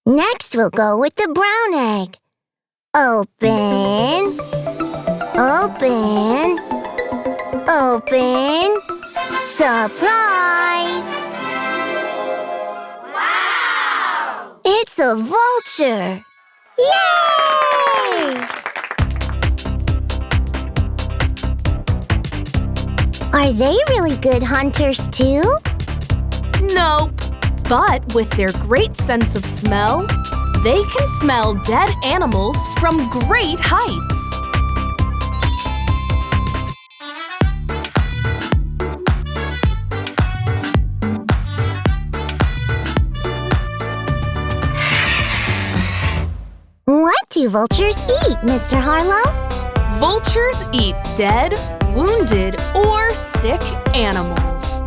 Next, we'll go with the brown egg. Open, open, open. Surprise! Wow! It's a vulture! Yay! Are they really good hunters too? Nope. But with their great sense of smell, they can smell dead animals from great heights. What do vultures eat, Mr. Harlow? Vultures eat dead, wounded, or sick animals.